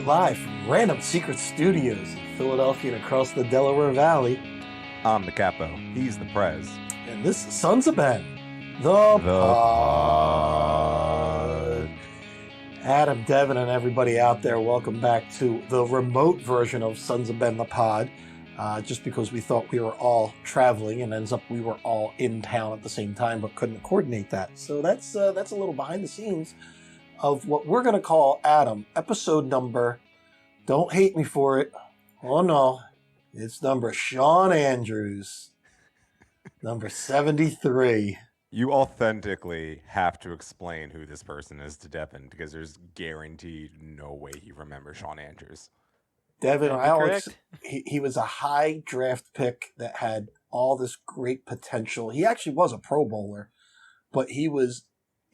live from Random Secret Studios in Philadelphia and across the Delaware Valley. I'm the capo. He's the prez. And this is Sons of Ben, the pod. Adam, Devin, and everybody out there, welcome back to the remote version of Sons of Ben, the pod. Just because we thought we were all traveling, and ends up we were all in town at the same time, but couldn't coordinate that. So that's a little behind the scenes of what we're going to call, Adam, episode number, don't hate me for it, oh no, it's number Sean Andrews, number 73. You authentically have to explain who this person is to Devin because there's guaranteed no way he remembers Sean Andrews. Devin, he was a high draft pick that had all this great potential. He actually was a Pro Bowler, but he was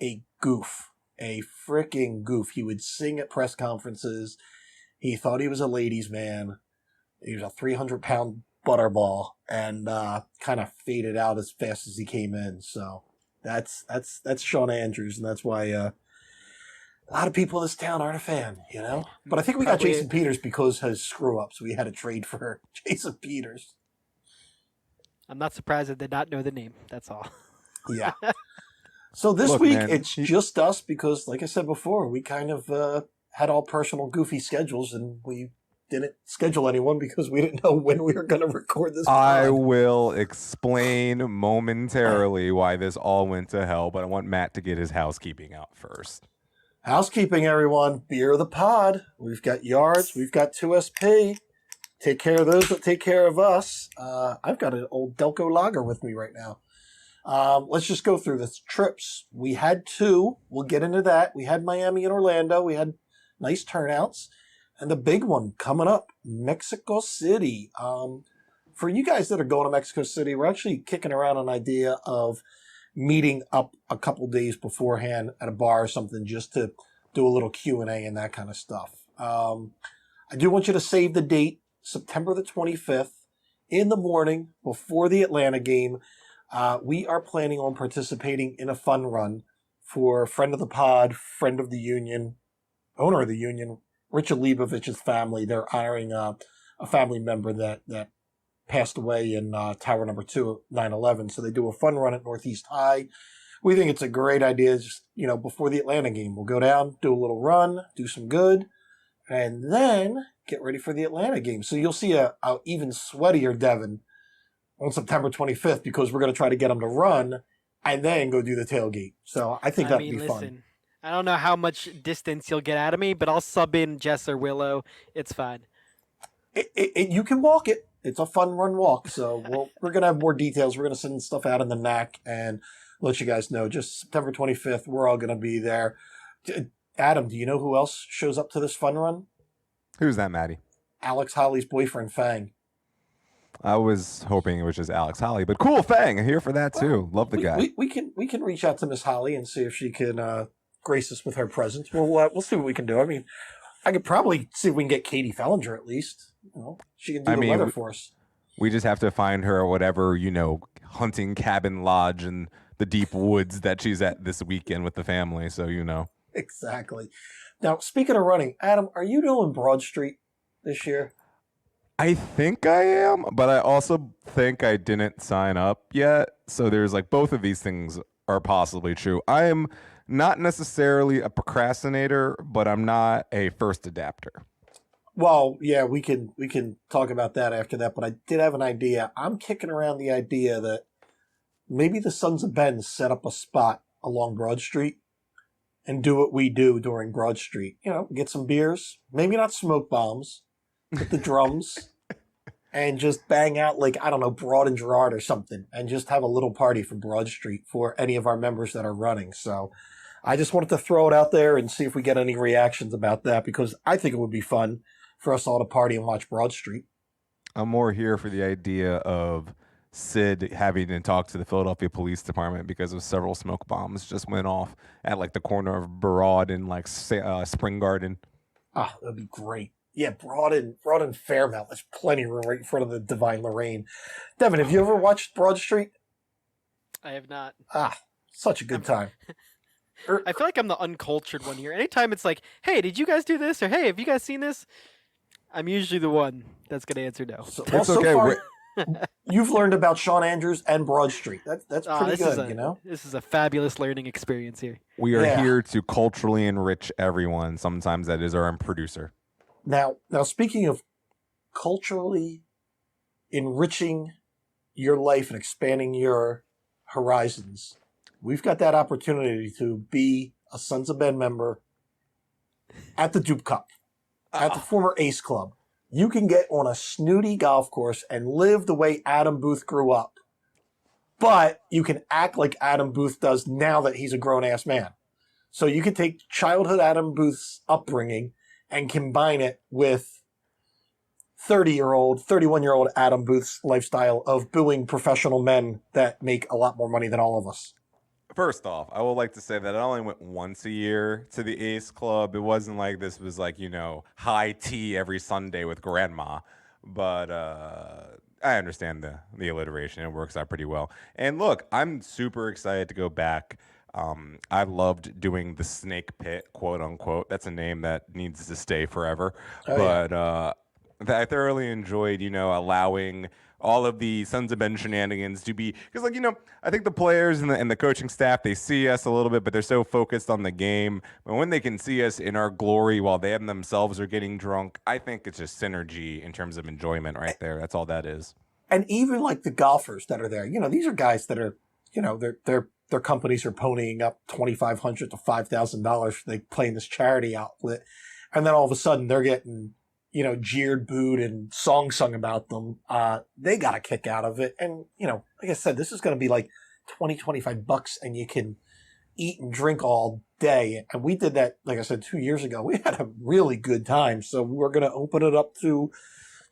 a goof. A freaking goof. He would sing at press conferences. He thought he was a ladies' man. He was a 300-pound butterball and kind of faded out as fast as he came in. So that's Sean Andrews, and that's why a lot of people in this town aren't a fan, you know? But I think we got Jason Peters because of his screw-ups. We had to trade for Jason Peters. I'm not surprised I did not know the name. That's all. Yeah. So this week, man, it's just us because, like I said before, we kind of had all personal goofy schedules, and we didn't schedule anyone because we didn't know when we were going to record this. I will explain momentarily why this all went to hell, but I want Matt to get his housekeeping out first. Housekeeping, everyone. Beer of the pod. We've got Yards. We've got 2SP. Take care of those that take care of us. I've got an old Delco Lager with me right now. Let's just go through the trips. We had two. We'll get into that. We had Miami and Orlando. We had nice turnouts. And the big one coming up, Mexico City. For you guys that are going to Mexico City, we're actually kicking around an idea of meeting up a couple days beforehand at a bar or something just to do a little Q&A and that kind of stuff. I do want you to save the date, September the 25th, in the morning before the Atlanta game. We are planning on participating in a fun run for friend of the pod, friend of the union, owner of the union, Richard Leibovich's family. They're honoring a family member that passed away in Tower Number 2 of 9/11. So they do a fun run at Northeast High. We think it's a great idea. Just, before the Atlanta game, we'll go down, do a little run, do some good, and then get ready for the Atlanta game. So you'll see a even sweatier Devin on September 25th because we're going to try to get them to run and then go do the tailgate. So I think that'd be fun. I don't know how much distance you'll get out of me, but I'll sub in Jess or Willow. It's fine. You can walk it. It's a fun run walk. So we're going to have more details. We're going to send stuff out in the NAC and let you guys know. Just September 25th, we're all going to be there. Adam, do you know who else shows up to this fun run? Who's that, Maddie? Alex Holly's boyfriend, Fang. I was hoping it was just Alex Holly, but cool, Fang, I'm here for that too. Love the guy. We can reach out to Miss Holly and see if she can grace us with her presence. We'll see what we can do. I mean, I could probably see if we can get Katie Fellinger at least. She can do the weather for us. We just have to find her whatever, hunting cabin lodge in the deep woods that she's at this weekend with the family. So, Exactly. Now, speaking of running, Adam, are you doing Broad Street this year? I think I am, but I also think I didn't sign up yet. So there's both of these things are possibly true. I am not necessarily a procrastinator, but I'm not a first adapter. Well, yeah, we can talk about that after that, but I did have an idea. I'm kicking around the idea that maybe the Sons of Ben set up a spot along Broad Street and do what we do during Broad Street. Get some beers, maybe not smoke bombs, get the drums, and just bang out Broad and Gerard or something, and just have a little party for Broad Street for any of our members that are running. So I just wanted to throw it out there and see if we get any reactions about that, because I think it would be fun for us all to party and watch Broad Street. I'm more here for the idea of Sid having to talk to the Philadelphia Police Department because of several smoke bombs just went off at the corner of Broad and Spring Garden. Ah, that'd be great. Yeah, Broad and Fairmount. There's plenty of room right in front of the Divine Lorraine. Devin, have you ever watched Broad Street? I have not. Ah, such a good time. I feel like I'm the uncultured one here. Anytime it's like, "Hey, did you guys do this?" or "Hey, have you guys seen this?" I'm usually the one that's gonna answer no. Well, It's so okay. far, you've learned about Sean Andrews and Broad Street. That's pretty this good, is a you know? this is a fabulous learning experience here. We are Yeah. here to culturally enrich everyone. Sometimes that is our own producer. Now, speaking of culturally enriching your life and expanding your horizons, we've got that opportunity to be a Sons of Ben member at the Dupe Cup, at the former Ace Club. You can get on a snooty golf course and live the way Adam Booth grew up. But you can act like Adam Booth does now that he's a grown-ass man. So you can take childhood Adam Booth's upbringing and combine it with 31-year-old Adam Booth's lifestyle of booing professional men that make a lot more money than all of us. First off, I would like to say that I only went once a year to the Ace Club. It wasn't like this was like, high tea every Sunday with grandma. But I understand the alliteration. It works out pretty well. And look, I'm super excited to go back. I loved doing the Snake Pit, quote unquote. That's a name that needs to stay forever. Oh, yeah. But I thoroughly enjoyed, allowing all of the Sons of Ben shenanigans to be, because I think the players and the coaching staff, they see us a little bit, but they're so focused on the game. But when they can see us in our glory while they themselves are getting drunk, I think it's just synergy in terms of enjoyment right there. That's all that is. And even like the golfers that are there, these are guys that are, their companies are ponying up $2,500 to $5,000 for they play in this charity outlet, and then all of a sudden they're getting jeered, booed, and songs sung about them. They got a kick out of it. And, like I said, this is going to be like $20-$25 and you can eat and drink all day. And we did that, like I said, 2 years ago. We had a really good time. So we're going to open it up to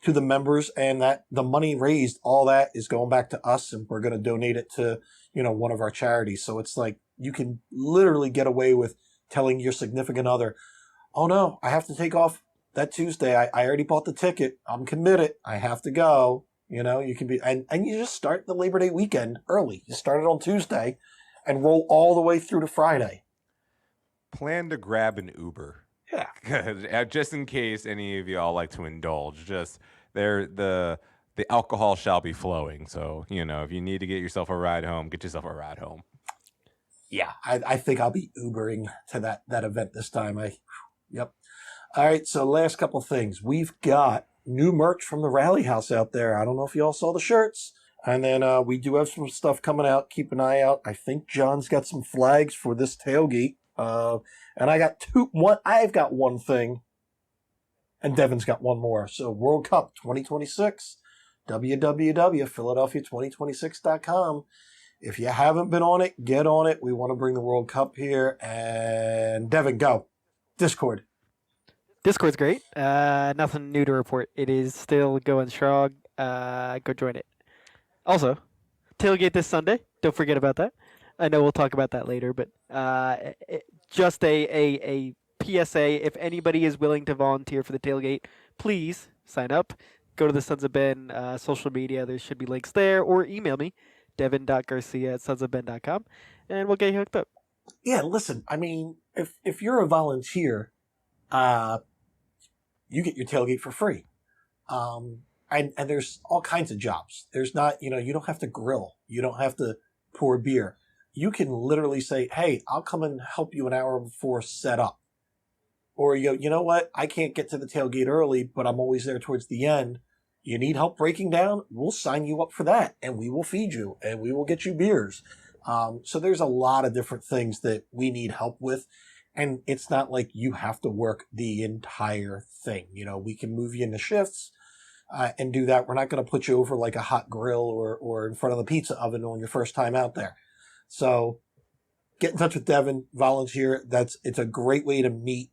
the members, and that the money raised, all that is going back to us, and we're going to donate it to, one of our charities. So it's like you can literally get away with telling your significant other, oh no, I have to take off that Tuesday. I already bought the ticket. I'm committed. I have to go. You can be, and you just start the Labor Day weekend early. You start it on Tuesday and roll all the way through to Friday. Plan to grab an Uber. Yeah. Just in case any of y'all like to indulge, just the alcohol shall be flowing. So, if you need to get yourself a ride home, get yourself a ride home. Yeah. I think I'll be Ubering to that event this time. Yep. All right, so last couple things. We've got new merch from the Rally House out there. I don't know if you all saw the shirts. And then we do have some stuff coming out. Keep an eye out. I think John's got some flags for this tailgate. And I got I've got one thing, and Devin's got one more. So World Cup 2026, www.philadelphia2026.com. If you haven't been on it, get on it. We want to bring the World Cup here. And Devin, go. Discord. Discord's great. Nothing new to report. It is still going strong. Go join it. Also, tailgate this Sunday. Don't forget about that. I know we'll talk about that later, but just a PSA. If anybody is willing to volunteer for the tailgate, please sign up. Go to the Sons of Ben social media. There should be links there, or email me, devin.garcia@sonsofben.com, and we'll get you hooked up. Yeah, listen, I mean, if you're a volunteer, you get your tailgate for free. And there's all kinds of jobs. There's not, you don't have to grill. You don't have to pour beer. You can literally say, hey, I'll come and help you an hour before set up. Or you know what? I can't get to the tailgate early, but I'm always there towards the end. You need help breaking down? We'll sign you up for that, and we will feed you, and we will get you beers. So there's a lot of different things that we need help with. And it's not like you have to work the entire thing. We can move you into shifts and do that. We're not going to put you over like a hot grill or in front of the pizza oven on your first time out there. So get in touch with Devin, volunteer. It's a great way to meet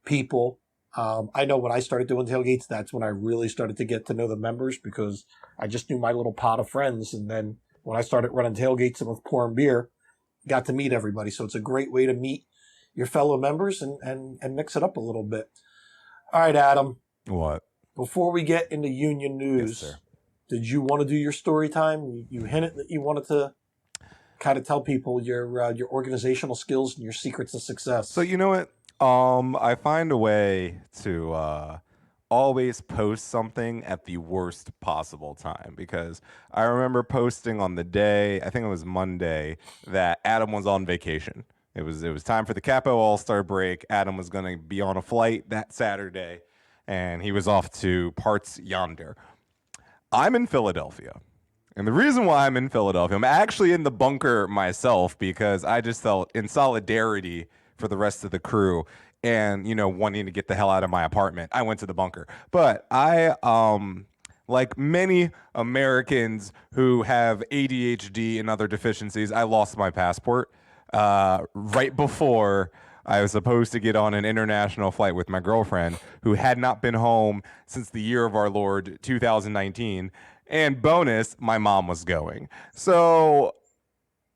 people. I know when I started doing tailgates, that's when I really started to get to know the members, because I just knew my little pot of friends. And then when I started running tailgates and with pouring beer, got to meet everybody. So it's a great way to meet your fellow members and mix it up a little bit. All right, Adam. What? Before we get into union news, Yes, sir. did you want to do your story time? You hinted that you wanted to kind of tell people your organizational skills and your secrets to success? So you know what? I find a way to always post something at the worst possible time because I remember posting on the day, I think it was Monday, that Adam was on vacation. It was time for the Capo All-Star break. Adam was going to be on a flight that Saturday, and he was off to parts yonder. I'm in Philadelphia. And the reason why I'm in Philadelphia, I'm actually in the bunker myself because I just felt in solidarity for the rest of the crew and, you know, wanting to get the hell out of my apartment. I went to the bunker. But I, like many Americans who have ADHD and other deficiencies, I lost my passport right before I was supposed to get on an international flight with my girlfriend who had not been home since the year of our Lord 2019. And bonus, my mom was going. So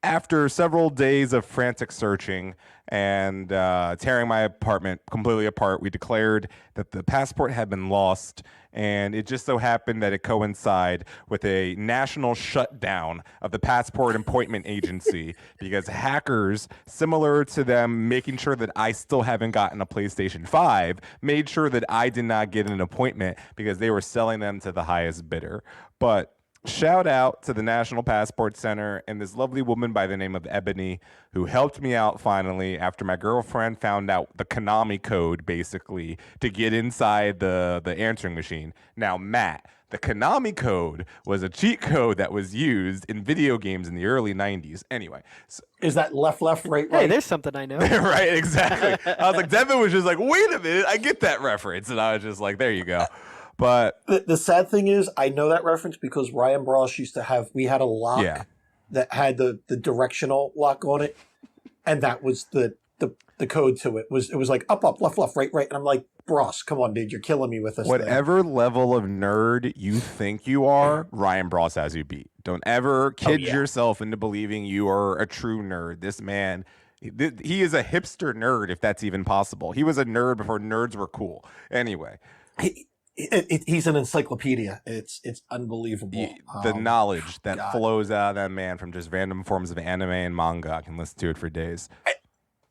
after several days of frantic searching and tearing my apartment completely apart, we declared that the passport had been lost. And it just so happened that it coincided with a national shutdown of the passport appointment agency because hackers, similar to them making sure that I still haven't gotten a PlayStation 5, made sure that I did not get an appointment because they were selling them to the highest bidder. But shout out to the National Passport Center and this lovely woman by the name of Ebony who helped me out finally after my girlfriend found out the Konami code basically to get inside the answering machine. Now, Matt, the Konami code was a cheat code that was used in video games in the early 90s. Anyway. So, Is that left, right? Hey, there's something I know. right, exactly. I was like, Devin was just like, wait a minute, I get that reference. And I was just like, there you go. But The sad thing is, I know that reference because Ryan Bros used to have. We had a lock that had the directional lock on it, and that was the code to it. It was like up, left, right, and I'm like, Bros, come on, dude, you're killing me with this. Whatever level of nerd you think you are, Ryan Bros has you beat. Don't ever kid yourself into believing you are a true nerd. This man. He is a hipster nerd, if that's even possible. He was a nerd before nerds were cool. Anyway. He's an encyclopedia. It's unbelievable. The knowledge that flows out of that man from just random forms of anime and manga. I can listen to it for days.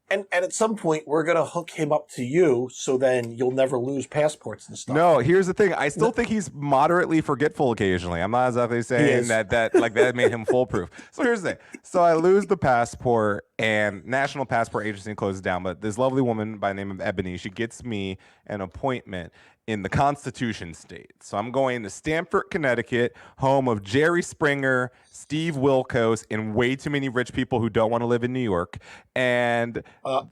And at some point, we're going to hook him up to you so then you'll never lose passports and stuff. No, here's the thing. I still think he's moderately forgetful occasionally. I'm not exactly saying that made him foolproof. So here's the thing. So I lose the passport and National Passport Agency closes down. But this lovely woman by the name of Ebony, she gets me an appointment in the Constitution State. So I'm going to Stamford, Connecticut, home of Jerry Springer, Steve Wilkos, and way too many rich people who don't want to live in New York. And the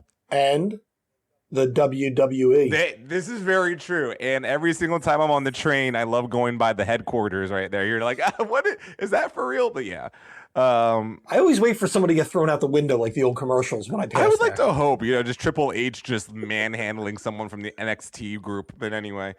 WWE. This is very true. And every single time I'm on the train, I love going by the headquarters right there. You're like, what is that for real? But yeah. I always wait for somebody to get thrown out the window like the old commercials when I pass. I would like to hope, just Triple H just manhandling someone from the NXT group. But anyway,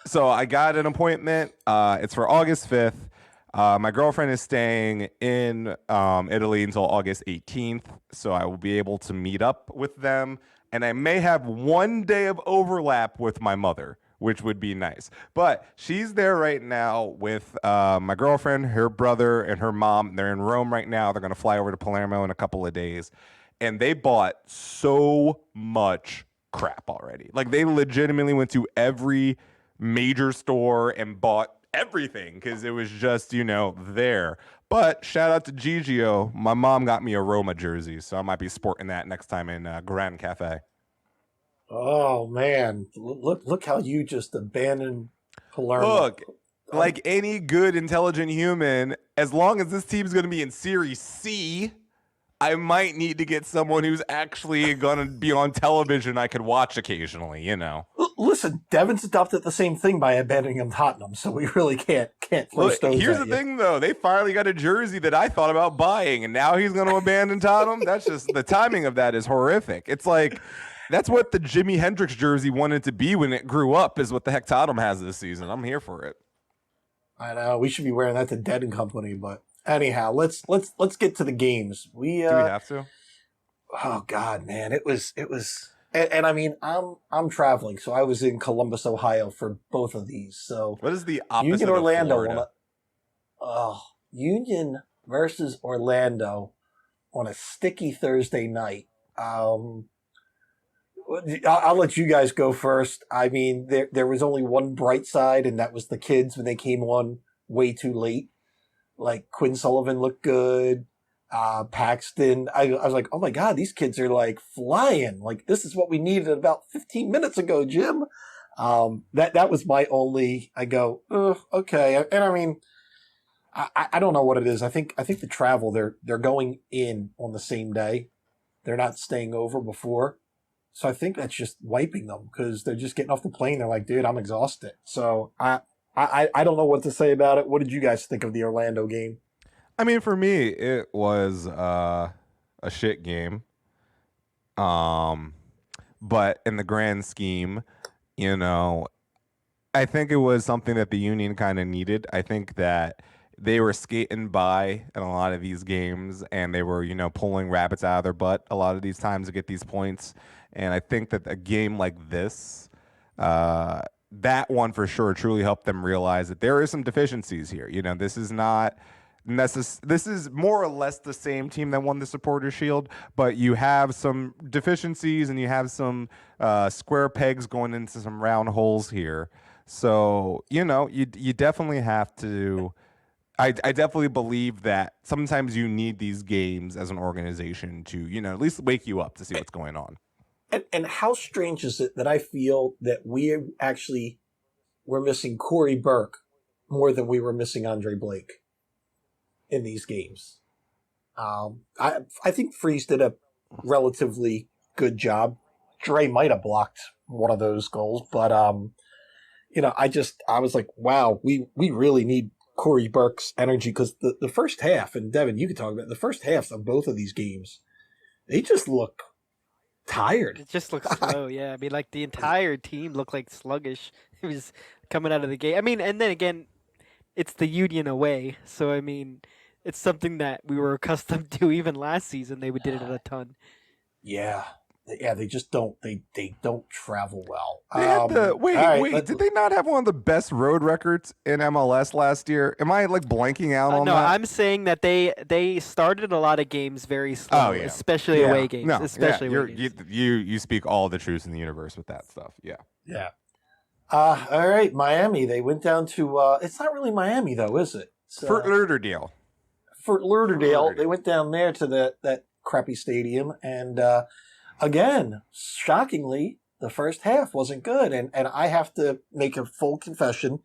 so I got an appointment. It's for August 5th. My girlfriend is staying in Italy until August 18th, so I will be able to meet up with them. And I may have one day of overlap with my mother, which would be nice. But she's there right now with my girlfriend, her brother, and her mom. They're in Rome right now. They're going to fly over to Palermo in a couple of days. And they bought so much crap already. Like, they legitimately went to every major store and bought everything because it was just, there. But shout out to Gigio. My mom got me a Roma jersey, so I might be sporting that next time in Grand Cafe. Oh man, look how you just abandoned Palermo. Look, like any good, intelligent human, as long as this team's going to be in Series C, I might need to get someone who's actually going to be on television I could watch occasionally, Listen, Devin's adopted the same thing by abandoning Tottenham, so we really can't throw stones Here's at the you. thing, though. They finally got a jersey that I thought about buying, and now he's going to abandon Tottenham? That's just, the timing of that is horrific. It's like, that's what the Jimi Hendrix jersey wanted to be when it grew up, is what the heck Tottenham has this season. I'm here for it. I know, we should be wearing that to Dead and Company, but anyhow, let's get to the games. Do we have to? Oh God, man, it was, and I mean, I'm traveling, so I was in Columbus, Ohio for both of these. So what is the opposite Union Orlando? of Florida? Union versus Orlando on a sticky Thursday night. I'll let you guys go first. I mean, there was only one bright side, and that was the kids when they came on way too late. Like Quinn Sullivan looked good. Paxton, I was like, oh my god, these kids are like flying. Like this is what we needed about 15 minutes ago, Jim. That was my only. I go, okay, and I mean, I don't know what it is. I think the travel they're going in on the same day. They're not staying over before. So I think that's just wiping them because they're just getting off the plane. They're like, dude, I'm exhausted. So I don't know what to say about it. What did you guys think of the Orlando game? I mean, for me, it was a shit game. But in the grand scheme, you know, I think it was something that the Union kind of needed. I think that they were skating by in a lot of these games, and they were, pulling rabbits out of their butt a lot of these times to get these points. And I think that a game like this, that one for sure truly helped them realize that there is some deficiencies here. This is not this is more or less the same team that won the Supporters Shield, but you have some deficiencies and you have some square pegs going into some round holes here. So, you definitely have to. I definitely believe that sometimes you need these games as an organization to, at least wake you up to see what's going on. And how strange is it that I feel that we actually were missing Corey Burke more than we were missing Andre Blake in these games? I think Freeze did a relatively good job. Dre might have blocked one of those goals, but I was like, wow, we really need Corey Burke's energy because the first half, and Devin, you could talk about it, the first halves of both of these games, they just look tired. It just looks slow, yeah. I mean, like the entire team looked like sluggish. It was coming out of the gate. I mean, and then again, it's the Union away, so I mean, it's something that we were accustomed to even last season. They did it a ton. Yeah, they just don't. They don't travel well. They had wait. Did they not have one of the best road records in MLS last year? Am I like blanking out on no, that? I'm saying that they started a lot of games very slow, especially away games. No, especially away games. You speak all the truth in the universe with that stuff. Yeah. Yeah. All right, Miami. They went down to. It's not really Miami though, is it? It's, Fort Lauderdale. Fort Lauderdale. They went down there to that crappy stadium, and again, shockingly, the first half wasn't good. And I have to make a full confession.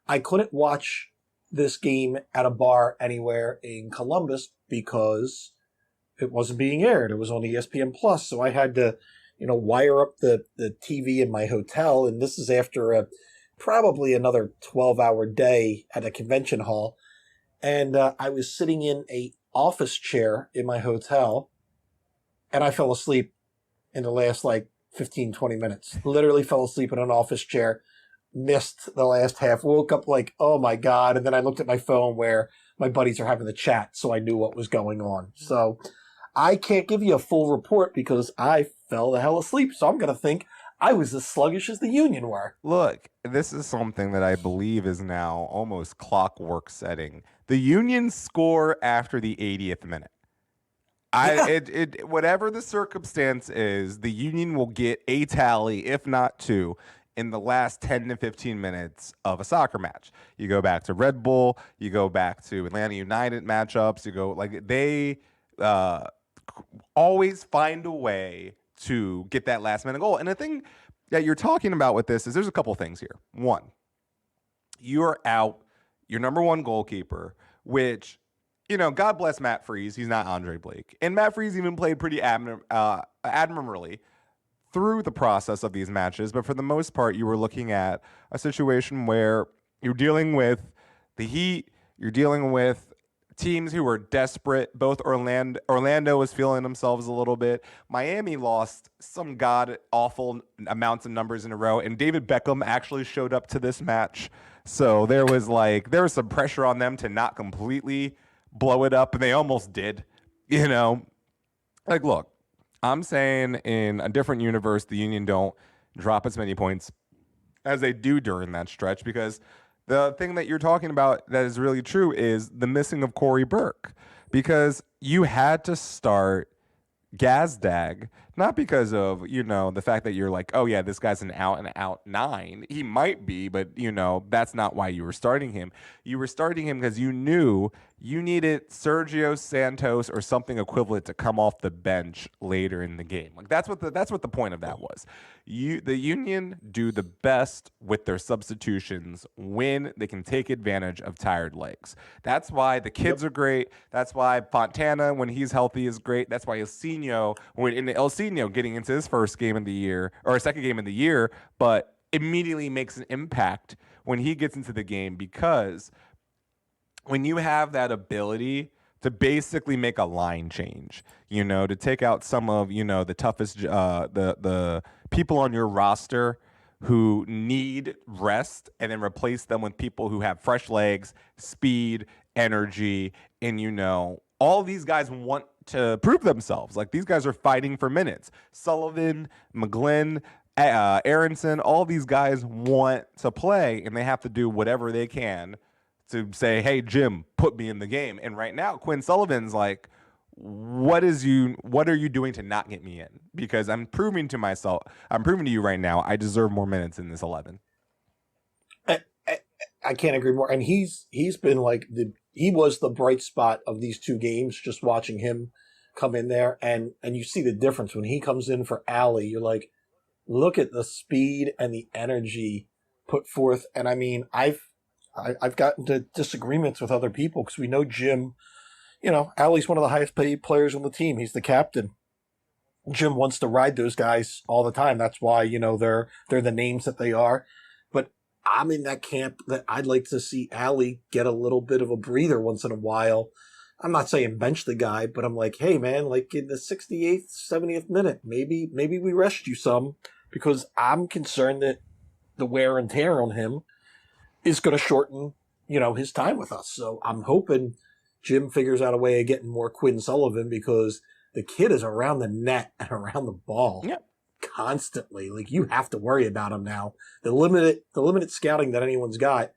I couldn't watch this game at a bar anywhere in Columbus because it wasn't being aired. It was on ESPN Plus, so I had to, wire up the TV in my hotel. And this is after probably another 12-hour day at a convention hall. And I was sitting in a office chair in my hotel, and I fell asleep in the last 15, 20 minutes. Literally fell asleep in an office chair, missed the last half, woke up like, oh my God. And then I looked at my phone where my buddies are having the chat, so I knew what was going on. So I can't give you a full report because I fell the hell asleep. So I'm going to think I was as sluggish as the Union were. Look, this is something that I believe is now almost clockwork setting. The Union score after the 80th minute. Whatever the circumstance is, the Union will get a tally, if not two, in the last 10 to 15 minutes of a soccer match. You go back to Red Bull, you go back to Atlanta United matchups, they always find a way to get that last minute goal. And the thing that you're talking about with this is there's a couple things here. One, you're out your number one goalkeeper, which, God bless Matt Freese. He's not Andre Blake. And Matt Freese even played pretty admirably through the process of these matches. But for the most part, you were looking at a situation where you're dealing with the Heat, you're dealing with teams who were desperate. Both Orlando was feeling themselves a little bit. Miami lost some god-awful amounts of numbers in a row. And David Beckham actually showed up to this match. So there was some pressure on them to not completely blow it up, and they almost did. Look, I'm saying in a different universe, the Union don't drop as many points as they do during that stretch because The thing that you're talking about that is really true is the missing of Corey Burke, because you had to start Gazdag, not because of, the fact that you're like, oh yeah, this guy's an out and out nine. He might be, but that's not why you were starting him. You were starting him because you knew you needed Sergio Santos or something equivalent to come off the bench later in the game. Like that's what the point of that was. The Union do the best with their substitutions when they can take advantage of tired legs. That's why the kids are great. That's why Fontana, when he's healthy, is great. That's why Elsinho getting into his first game of the year or second game of the year, but immediately makes an impact when he gets into the game, because when you have that ability to basically make a line change, to take out some of, the toughest, the people on your roster who need rest, and then replace them with people who have fresh legs, speed, energy, and, all these guys want to prove themselves. Like, these guys are fighting for minutes. Sullivan, McGlynn, Aronson, all these guys want to play, and they have to do whatever they can to say, hey, Jim, put me in the game. And right now, Quinn Sullivan's like, what are you doing to not get me in? Because I'm proving to you right now, I deserve more minutes in this 11. I can't agree more. And he's been like he was the bright spot of these two games, just watching him come in there. And you see the difference when he comes in for Allie. You're like, look at the speed and the energy put forth. And I mean, I've gotten to disagreements with other people because we know Jim, Allie's one of the highest paid players on the team. He's the captain. Jim wants to ride those guys all the time. That's why, they're the names that they are. But I'm in that camp that I'd like to see Allie get a little bit of a breather once in a while. I'm not saying bench the guy, but I'm like, hey man, like in the 68th, 70th minute, maybe we rest you some, because I'm concerned that the wear and tear on him is going to shorten, his time with us. So I'm hoping Jim figures out a way of getting more Quinn Sullivan, because the kid is around the net and around the ball constantly. Like, you have to worry about him now. The limited scouting that anyone's got,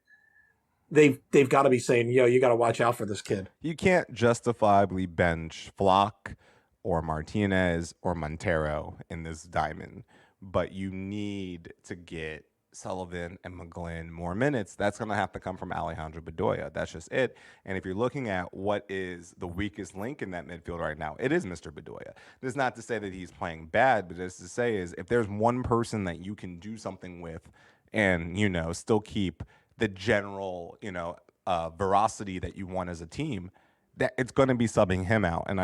they've got to be saying, you got to watch out for this kid. You can't justifiably bench Flock or Martinez or Montero in this diamond, but you need to get Sullivan and McGlynn more minutes. That's going to have to come from Alejandro Bedoya. That's just it. And if you're looking at what is the weakest link in that midfield right now, it is Mr. Bedoya. This is not to say that he's playing bad, but just to say is, if there's one person that you can do something with and, still keep the general, veracity that you want as a team, that it's going to be subbing him out. And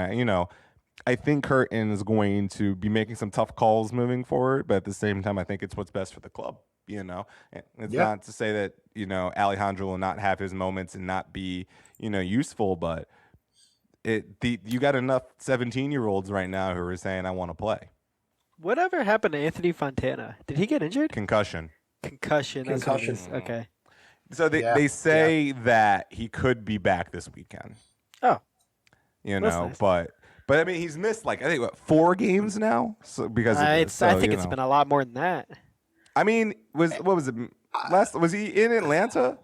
I think Curtin is going to be making some tough calls moving forward, but at the same time, I think it's what's best for the club. It's not to say that, Alejandro will not have his moments and not be, useful, but you got enough 17-year-olds right now who are saying, I want to play. Whatever happened to Anthony Fontana? Did he get injured? Concussion. Concussion. Okay. So they say that he could be back this weekend. Oh. Nice. But I mean, he's missed I think 4 games now. So because of this. So, I think it's been a lot more than that. I mean, was he in Atlanta?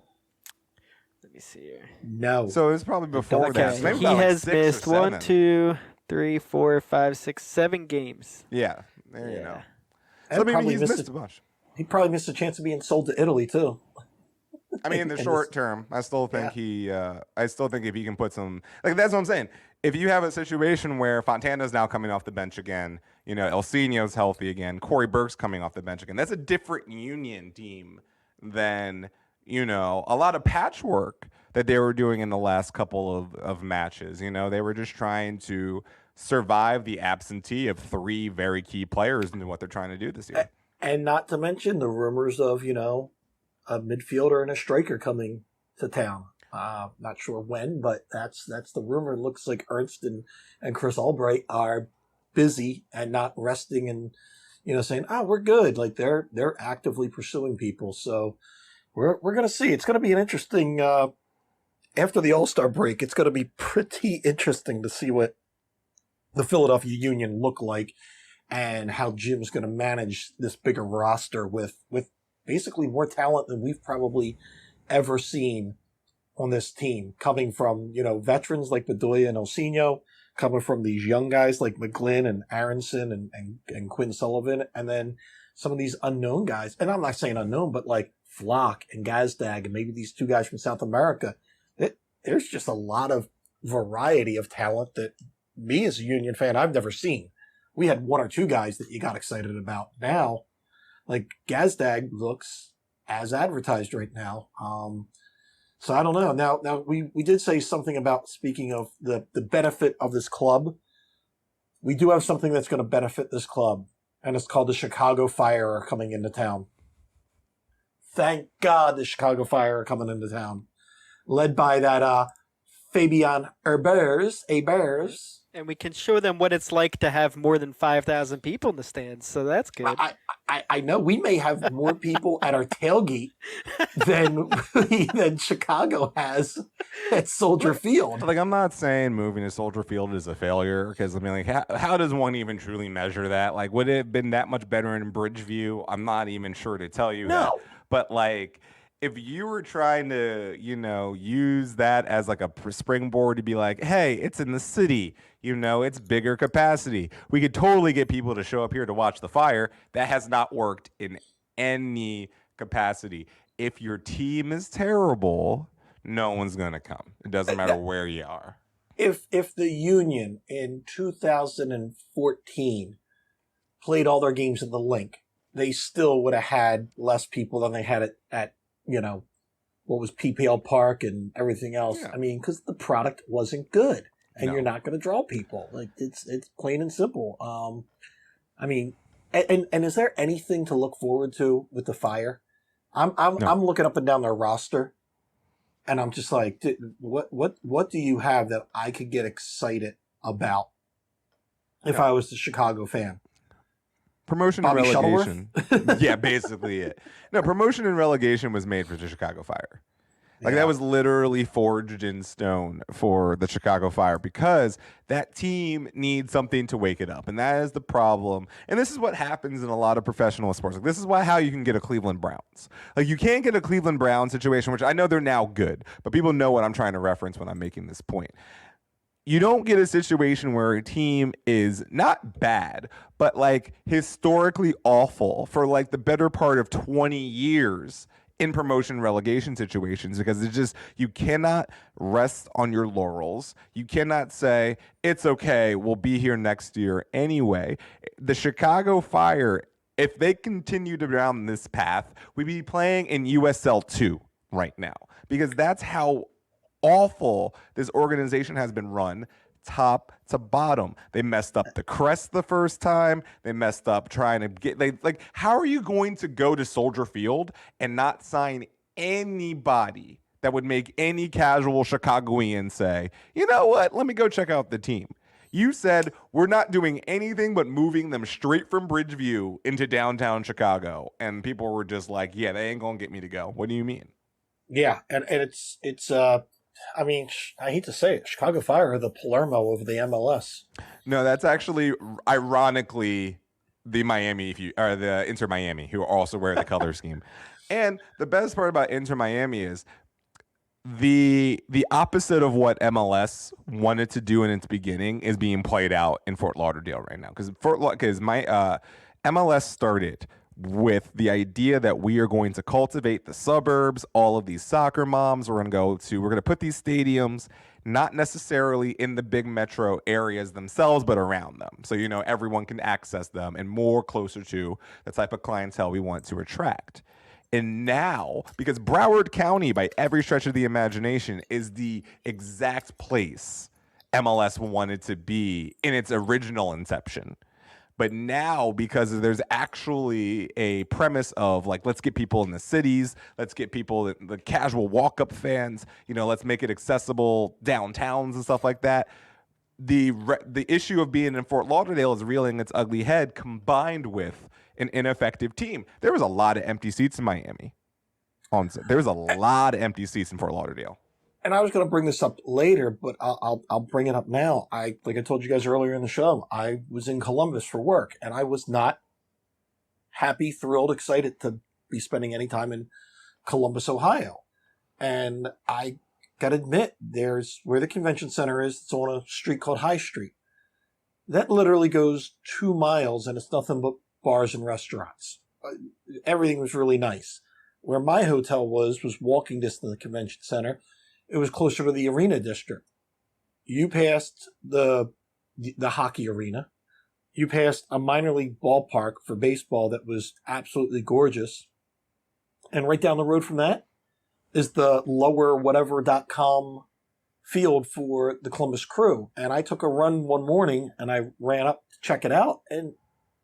Let me see here. No. So it was probably before that. Maybe he has missed 1, 2, 3, 4, 5, 6, 7 games. Yeah. There you go. So maybe he's missed a bunch. He probably missed a chance of being sold to Italy too. I mean, in the short term, I still think if he can put some, that's what I'm saying. If you have a situation where Fontana's now coming off the bench again, Elsinho's healthy again, Corey Burke's coming off the bench again, that's a different Union team than, a lot of patchwork that they were doing in the last couple of matches. They were just trying to survive the absentee of 3 very key players into what they're trying to do this year. And not to mention the rumors of, a midfielder and a striker coming to town. Not sure when, but that's the rumor. It looks like Ernst and Chris Albright are busy and not resting and, saying, we're good. Like they're actively pursuing people. So we're going to see. It's going to be an interesting, after the All-Star break, it's going to be pretty interesting to see what the Philadelphia Union look like and how Jim's going to manage this bigger roster with basically more talent than we've probably ever seen on this team, coming from, veterans like Bedoya and Elsinho, coming from these young guys like McGlynn and Aronson and Quinn Sullivan, and then some of these unknown guys. And I'm not saying unknown, but like Flock and Gazdag and maybe these two guys from South America. There's just a lot of variety of talent that me as a Union fan, I've never seen. We had one or two guys that you got excited about. Now, like Gazdag looks as advertised right now. So I don't know. Now we did say something about, speaking of the benefit of this club. We do have something that's going to benefit this club, and it's called the Chicago Fire are coming into town. Thank God the Chicago Fire are coming into town. Led by that Fabian Herbers. And we can show them what it's like to have more than 5,000 people in the stands, so that's good. I know we may have more people at our tailgate than Chicago has at Soldier Field. Like, I'm not saying moving to Soldier Field is a failure, because I mean, like, how does one even truly measure that? Like, would it have been that much better in Bridgeview? I'm not even sure to tell you that. But like, if you were trying to, use that as like a springboard to be like, hey, it's in the city, it's bigger capacity, we could totally get people to show up here to watch the Fire. That has not worked in any capacity. If your team is terrible, no one's going to come. It doesn't matter where you are. If the Union in 2014 played all their games in the Link, they still would have had less people than they had at what was PPL Park and everything else. Yeah. I mean, because the product wasn't good, and you're not going to draw people. Like, it's plain and simple. I mean, and is there anything to look forward to with the Fire? I'm looking up and down their roster, and I'm just like, what do you have that I could get excited about if I was the Chicago fan? Promotion Bobby and relegation. Yeah, basically it. No, promotion and relegation was made for the Chicago Fire. Like, that was literally forged in stone for the Chicago Fire, because that team needs something to wake it up. And that is the problem. And this is what happens in a lot of professional sports. Like, this is how you can get a Cleveland Browns. Like, you can't get a Cleveland Browns situation, which I know they're now good, but people know what I'm trying to reference when I'm making this point. You don't get a situation where a team is not bad, but like historically awful for like the better part of 20 years in promotion relegation situations, because it's just, you cannot rest on your laurels. You cannot say, it's okay, we'll be here next year anyway. The Chicago Fire, if they continue to down this path, we'd be playing in USL 2 right now, because that's how awful this organization has been run top to bottom. They messed up the crest the first time. They messed up trying to get, how are you going to go to Soldier Field and not sign anybody that would make any casual Chicagoan say, you know what, let me go check out the team? You said, we're not doing anything but moving them straight from Bridgeview into downtown Chicago. And people were just like, yeah, they ain't going to get me to go. What do you mean? Yeah, and it's I mean, I hate to say it, Chicago Fire are the Palermo of the MLS. No, that's actually, ironically, the Inter Miami, who also wear the color scheme. And the best part about Inter Miami is the opposite of what MLS wanted to do in its beginning is being played out in Fort Lauderdale right now. Because MLS started with the idea that we are going to cultivate the suburbs, all of these soccer moms. We're going to put these stadiums not necessarily in the big metro areas themselves, but around them. So, everyone can access them and more closer to the type of clientele we want to attract. And now, because Broward County, by every stretch of the imagination, is the exact place MLS wanted to be in its original inception. But now, because there's actually a premise of like, let's get people in the cities, let's get people, the casual walk-up fans, let's make it accessible downtowns and stuff like that. The issue of being in Fort Lauderdale is rearing its ugly head, combined with an ineffective team. There was a lot of empty seats in Miami. There was a lot of empty seats in Fort Lauderdale. And I was going to bring this up later, but I'll bring it up now. Like I told you guys earlier in the show, I was in Columbus for work, and I was not happy, thrilled, excited to be spending any time in Columbus, Ohio. And I gotta admit, there's where the convention center is. It's on a street called High Street. That literally goes 2 miles, and it's nothing but bars and restaurants. Everything was really nice. Where my hotel was walking distance to the convention center. It was closer to the arena district. You passed the hockey arena. You passed a minor league ballpark for baseball that was absolutely gorgeous. And right down the road from that is the lower whatever.com field for the Columbus Crew. And I took a run one morning and I ran up to check it out. And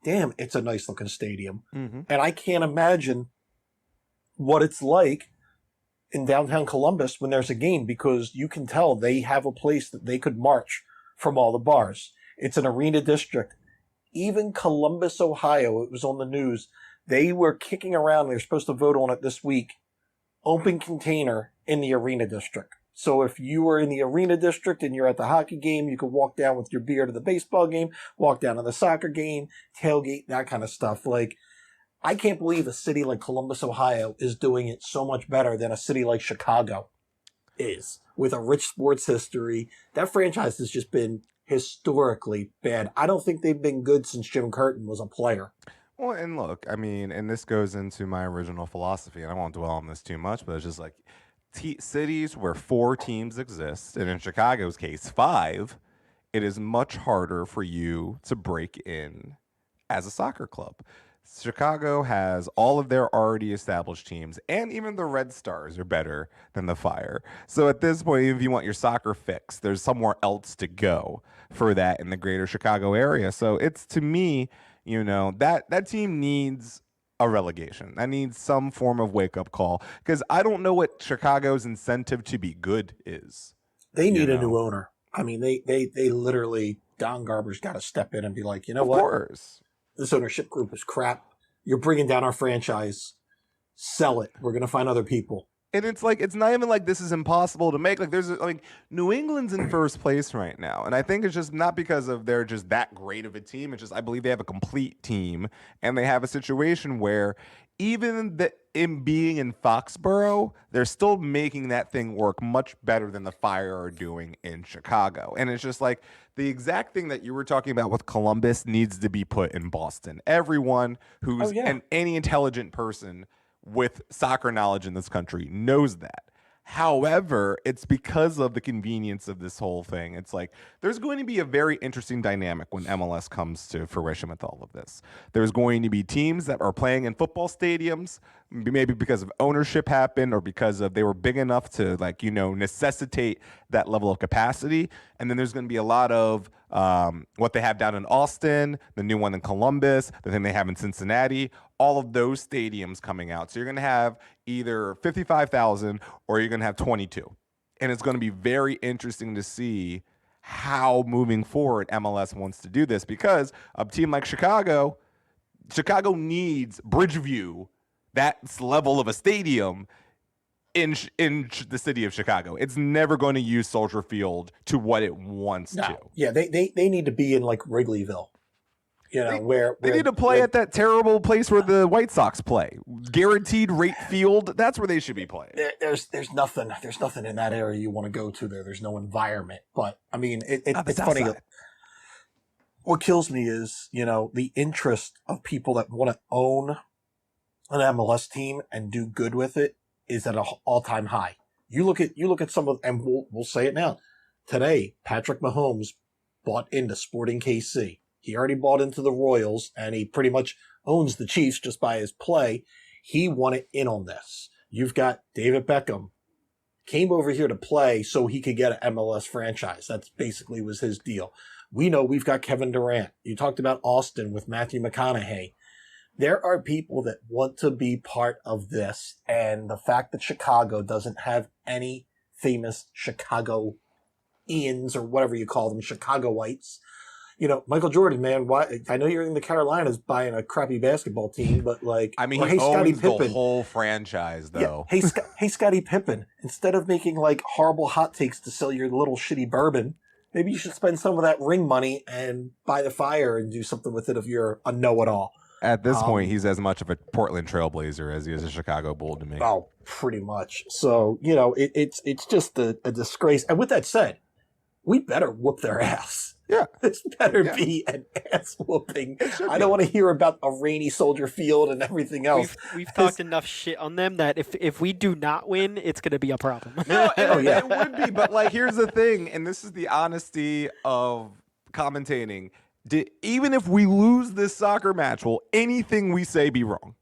damn, it's a nice looking stadium. Mm-hmm. And I can't imagine what it's like in downtown Columbus when there's a game, because you can tell they have a place that they could march from all the bars. It's an arena district. Even Columbus, Ohio, it was on the news. They were kicking around. They're supposed to vote on it this week. Open container in the arena district. So if you were in the arena district and you're at the hockey game, you could walk down with your beer to the baseball game, walk down to the soccer game, tailgate, that kind of stuff. Like, I can't believe a city like Columbus, Ohio is doing it so much better than a city like Chicago is, with a rich sports history. That franchise has just been historically bad. I don't think they've been good since Jim Curtin was a player. Well, and look, I mean, and this goes into my original philosophy, and I won't dwell on this too much, but it's just like cities where 4 teams exist, and in Chicago's case, 5, it is much harder for you to break in as a soccer club. Chicago has all of their already established teams, and even the Red Stars are better than the Fire. So at this point, if you want your soccer fix, there's somewhere else to go for that in the greater Chicago area. So it's, to me, you know, that team needs a relegation. That needs some form of wake-up call, because I don't know what Chicago's incentive to be good is. They need a new owner. I mean, they literally, Don Garber's got to step in and be like, you know what? Of course. This ownership group is crap. You're bringing down our franchise. Sell it. We're going to find other people. And it's like, it's not even like this is impossible to make. Like, there's like, New England's in first place right now. And I think it's just not because of they're just that great of a team. It's just, I believe they have a complete team, and they have a situation where even in being in Foxborough, they're still making that thing work much better than the Fire are doing in Chicago. And it's just like the exact thing that you were talking about with Columbus needs to be put in Boston. Everyone who's any intelligent person with soccer knowledge in this country knows that. However, it's because of the convenience of this whole thing. It's like there's going to be a very interesting dynamic when MLS comes to fruition with all of this. There's going to be teams that are playing in football stadiums, maybe because of ownership happened or because of they were big enough to, like, you know, necessitate that level of capacity. And then there's going to be a lot of what they have down in Austin, the new one in Columbus, the thing they have in Cincinnati, all of those stadiums coming out. So you're going to have either 55,000 or you're going to have 22. And it's going to be very interesting to see how moving forward MLS wants to do this, because a team like Chicago needs Bridgeview, that level of a stadium in the city of Chicago. It's never going to use Soldier Field to what it wants to. Yeah, they need to be in like Wrigleyville. You know, where they need to play at that terrible place where the White Sox play, guaranteed rate field. That's where they should be playing. There's nothing in that area you want to go to there. There's no environment. But I mean, it's funny. What kills me is, you know, the interest of people that want to own an MLS team and do good with it is at an all-time high. You look at some of, and we'll say it now. Today, Patrick Mahomes bought into Sporting KC. He already bought into the Royals, and he pretty much owns the Chiefs just by his play. He wanted in on this. You've got David Beckham. Came over here to play so he could get an MLS franchise. That's basically was his deal. We know we've got Kevin Durant. You talked about Austin with Matthew McConaughey. There are people that want to be part of this, and the fact that Chicago doesn't have any famous Chicagoans or whatever you call them, Chicagoites. You know, Michael Jordan, man, why? I know you're in the Carolinas buying a crappy basketball team, but like, I mean, he owns the whole franchise, though. Yeah. Hey, Scottie Pippen, instead of making like horrible hot takes to sell your little shitty bourbon, maybe you should spend some of that ring money and buy the Fire and do something with it if you're a know-it-all. At this Um, point, he's as much of a Portland Trailblazer as he is a Chicago Bull to me. Oh, pretty much. So, it's just a disgrace. And with that said, we better whoop their ass. Yeah. This better Yeah. be an ass whooping. It should I be. don't want to hear about a rainy Soldier Field and everything else. We've talked enough shit on them that if we do not win, it's gonna be a problem. No, Oh, yeah. it would be, but like, here's the thing, and this is the honesty of commentating. Even if we lose this soccer match, will anything we say be wrong?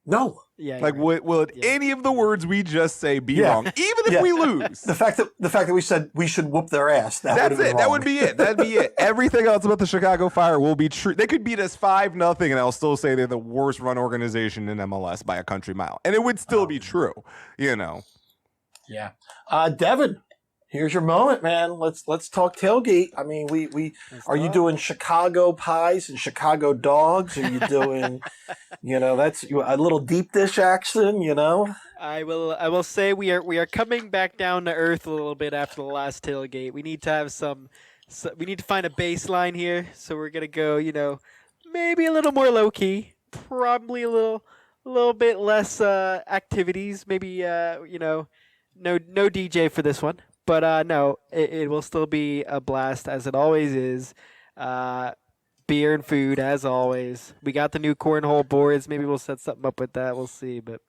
No. Yeah. Like, you're right. will Yeah. any of the words we just say be Yeah. wrong, even if Yeah. we lose? The fact that we said we should whoop their ass, That's it. That would be it. That'd be it. Everything else about the Chicago Fire will be true. They could beat us 5-0, and I'll still say they're the worst run organization in MLS by a country mile, and it would still be true. Yeah. Devin, here's your moment, man. Let's talk tailgate. I mean, Let's are you talk. doing Chicago pies and Chicago dogs? Are you doing, that's a little deep dish action, I will say we are coming back down to earth a little bit after the last tailgate. We need to have we need to find a baseline here. So we're gonna go, maybe a little more low key, probably a little bit less activities. Maybe no DJ for this one, but no, it will still be a blast as it always is. Beer and food as always. We got the new cornhole boards. Maybe we'll set something up with that. We'll see, but.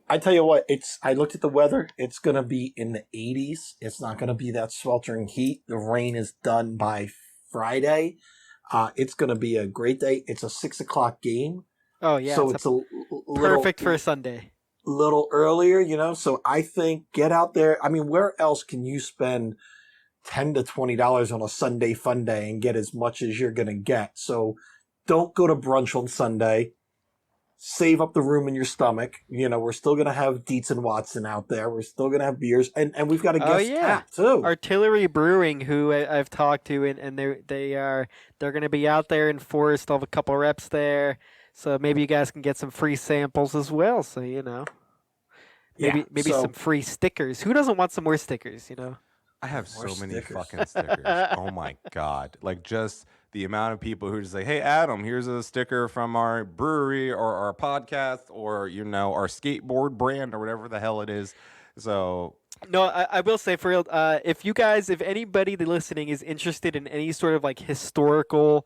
I tell you what, I looked at the weather. It's going to be in the 80s. It's not going to be that sweltering heat. The rain is done by Friday. It's going to be a great day. It's a 6:00 game. Oh yeah, so it's a little, perfect for a Sunday. little earlier, so I think get out there. I mean, where else can you spend $10 to $20 on a Sunday fun day and get as much as you're going to get? So don't go to brunch on Sunday. Save up the room in your stomach. We're still going to have Dietz and Watson out there. We're still going to have beers. And we've got a guest tap, too. Artillery Brewing, who I've talked to, and they're going to be out there in Forest. They'll have a couple reps there. So maybe you guys can get some free samples as well. So, maybe so- some free stickers. Who doesn't want some more stickers, I have More so many stickers. fucking stickers. Oh my god! Like, just the amount of people who just like, "Hey, Adam, here's a sticker from our brewery or our podcast or our skateboard brand or whatever the hell it is." So No, I will say for real, if anybody listening is interested in any sort of like historical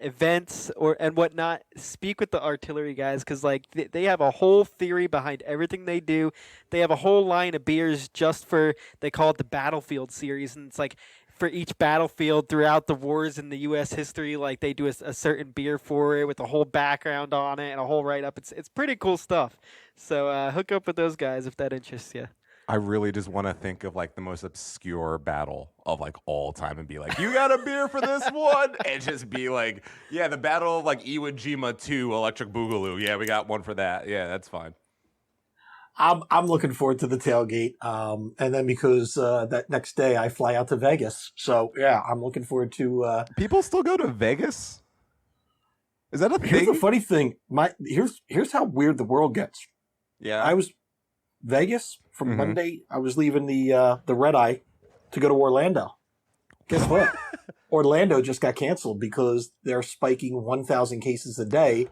events and whatnot, speak with the Artillery guys, because like they have a whole theory behind everything they do. They have a whole line of beers just they call it the Battlefield series, and it's like for each battlefield throughout the wars in the U.S. history, like they do a certain beer for it with a whole background on it and a whole write-up. It's pretty cool stuff. So hook up with those guys if that interests you. I really just want to think of like the most obscure battle of like all time and be like, "You got a beer for this one?" And just be like, "Yeah, the Battle of like Iwo Jima 2 Electric Boogaloo. Yeah, we got one for that. Yeah, that's fine." I'm looking forward to the tailgate. And then because that next day I fly out to Vegas. So, yeah, I'm looking forward to People still go to Vegas? Is that a Here's thing? the funny thing. Here's how weird the world gets. Yeah. I was Vegas from Mhm. Monday. I was leaving the red eye to go to Orlando. Guess what? Orlando just got canceled because they're spiking 1,000 cases a day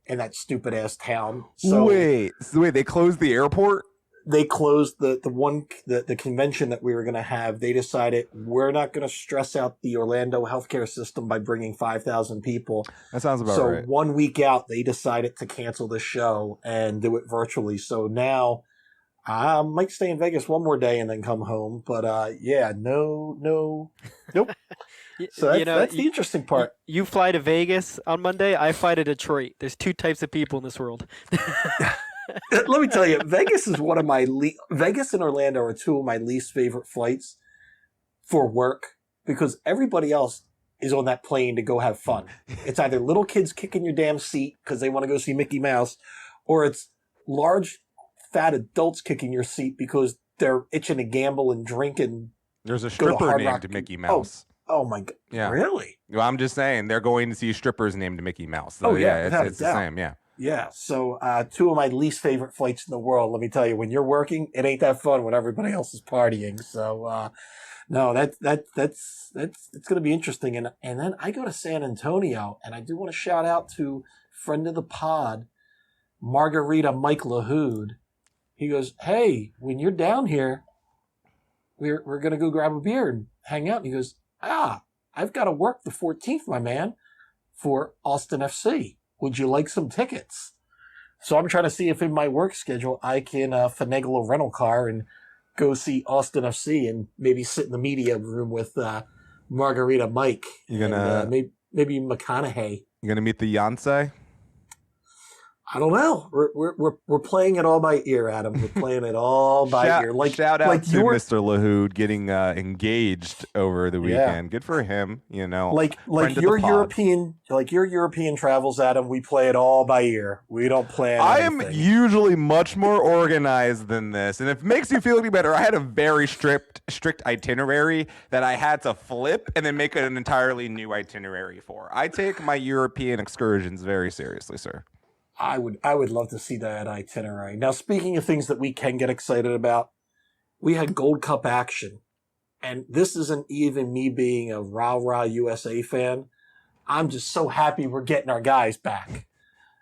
in that stupid ass town. So wait, they closed the airport? they closed the convention that we were going to have. They decided we're not going to stress out the Orlando healthcare system by bringing 5,000 people. That sounds about So right. 1 week out, they decided to cancel the show and do it virtually. So now I might stay in Vegas one more day and then come home. But nope. So that's the interesting part. You fly to Vegas on Monday. I fly to Detroit. There's two types of people in this world. Let me tell you, Vegas is one of my Vegas and Orlando are two of my least favorite flights for work because everybody else is on that plane to go have fun. It's either little kids kicking your damn seat because they want to go see Mickey Mouse, or it's large, fat adults kicking your seat because they're itching to gamble and drink and There's a go to stripper Hard named Rock. Mickey Mouse. Oh my god! Yeah. Really? Well, I'm just saying they're going to see strippers named Mickey Mouse. So, Oh, yeah, without a it's the doubt. same. Yeah. Yeah. So two of my least favorite flights in the world. Let me tell you, when you're working, it ain't that fun when everybody else is partying. So No, that's it's going to be interesting. And then I go to San Antonio, and I do want to shout out to friend of the pod, Margarita Mike Lahoud. He goes, "Hey, when you're down here, we're going to go grab a beer and hang out." And he goes, I've got to work the 14th, my man, for Austin FC. Would you like some tickets? So I'm trying to see if in my work schedule I can finagle a rental car and go see Austin FC and maybe sit in the media room with Margarita Mike. You gonna maybe McConaughey. you gonna meet the Yonsei? I don't know. We're playing it all by ear, Adam. We're playing it all by ear. Shout out like to Mr. Lahoud getting engaged over the weekend. Good for him. You know, like your European travels, Adam. We play it all by ear. We don't plan. I am anything. usually much more organized than this, and if it makes you feel any better, I had a very strict itinerary that I had to flip and then make an entirely new itinerary for. I take my European excursions very seriously, sir. I would love to see that itinerary. Now, speaking of things that we can get excited about, we had Gold Cup action. And this isn't even me being a rah-rah USA fan. I'm just so happy we're getting our guys back.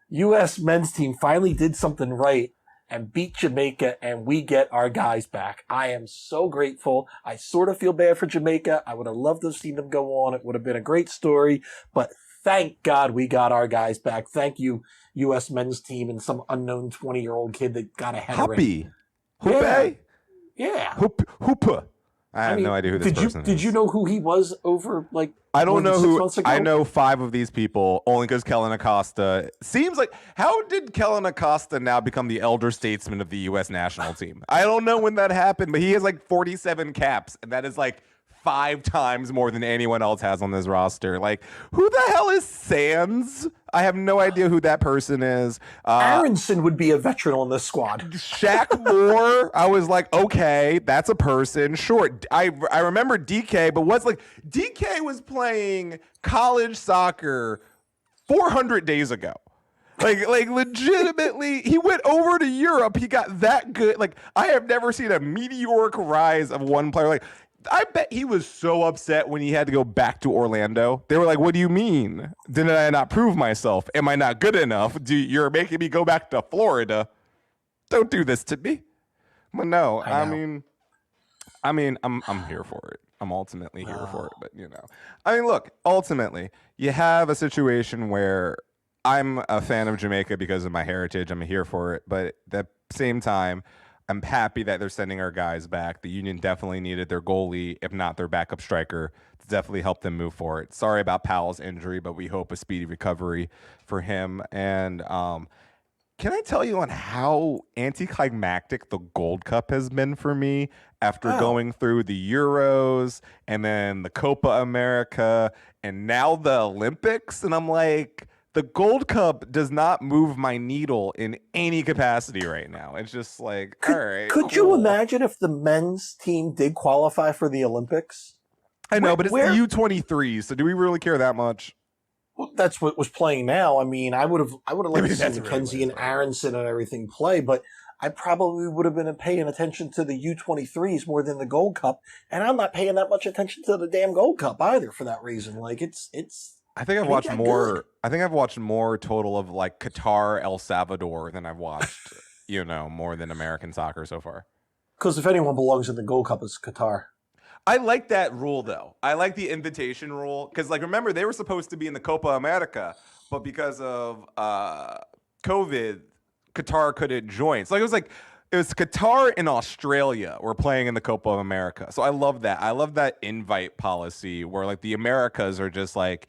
U.S. men's team finally did something right and beat Jamaica, and we get our guys back. I am so grateful. I sort of feel bad for Jamaica. I would have loved to have seen them go on. It would have been a great story. But thank God we got our guys back. Thank you, U.S. men's team, and some unknown 20-year-old kid that got a header in. Hoppe? Yeah. Hoopa. I have no idea who this person is. Did you know who he was over, like, I don't know 6 who. months ago? I know 5 of these people only because Kellen Acosta seems like. How did Kellen Acosta now become the elder statesman of the U.S. national team? I don't know when that happened, but he has like 47 caps, and that is like 5 times more than anyone else has on this roster. Like, who the hell is Sands? I have no idea who that person is. Aronson would be a veteran on this squad. Shaq Moore, I was like, okay, that's a person. Sure, I remember DK, but what's like DK was playing college soccer 400 days ago. Like legitimately, he went over to Europe. He got that good. Like, I have never seen a meteoric rise of one player. Like, I bet he was so upset when he had to go back to Orlando. They were like, what do you mean? Did I not prove myself? Am I not good enough? You're making me go back to Florida. Don't do this to me. But no, I mean, I'm here for it. I'm ultimately here for it. But, you know, I mean, look, ultimately, you have a situation where I'm a fan of Jamaica because of my heritage. I'm here for it. But at the same time, I'm happy that they're sending our guys back. The Union definitely needed their goalie, if not their backup striker, to definitely help them move forward. Sorry about Powell's injury, but we hope a speedy recovery for him. And can I tell you on how anticlimactic the Gold Cup has been for me after going through the Euros and then the Copa America and now the Olympics? And I'm like, the Gold Cup does not move my needle in any capacity right now. It's just like, all right. Could you imagine if the men's team did qualify for the Olympics? I know, but it's the U23, so do we really care that much? Well, that's what was playing now. I mean, I would have liked to see Mackenzie and Aronson and everything play, but I probably would have been paying attention to the U23s more than the Gold Cup, and I'm not paying that much attention to the damn Gold Cup either for that reason. Like, it's. I think I've watched more. Good. I think I've watched more total of like Qatar, El Salvador than I've watched, you know, more than American soccer so far. Because if anyone belongs in the Gold Cup, it's Qatar. I like that rule though. I like the invitation rule because, like, remember they were supposed to be in the Copa America, but because of COVID, Qatar couldn't join. So it was Qatar and Australia were playing in the Copa America. So I love that. I love that invite policy where like the Americas are just like.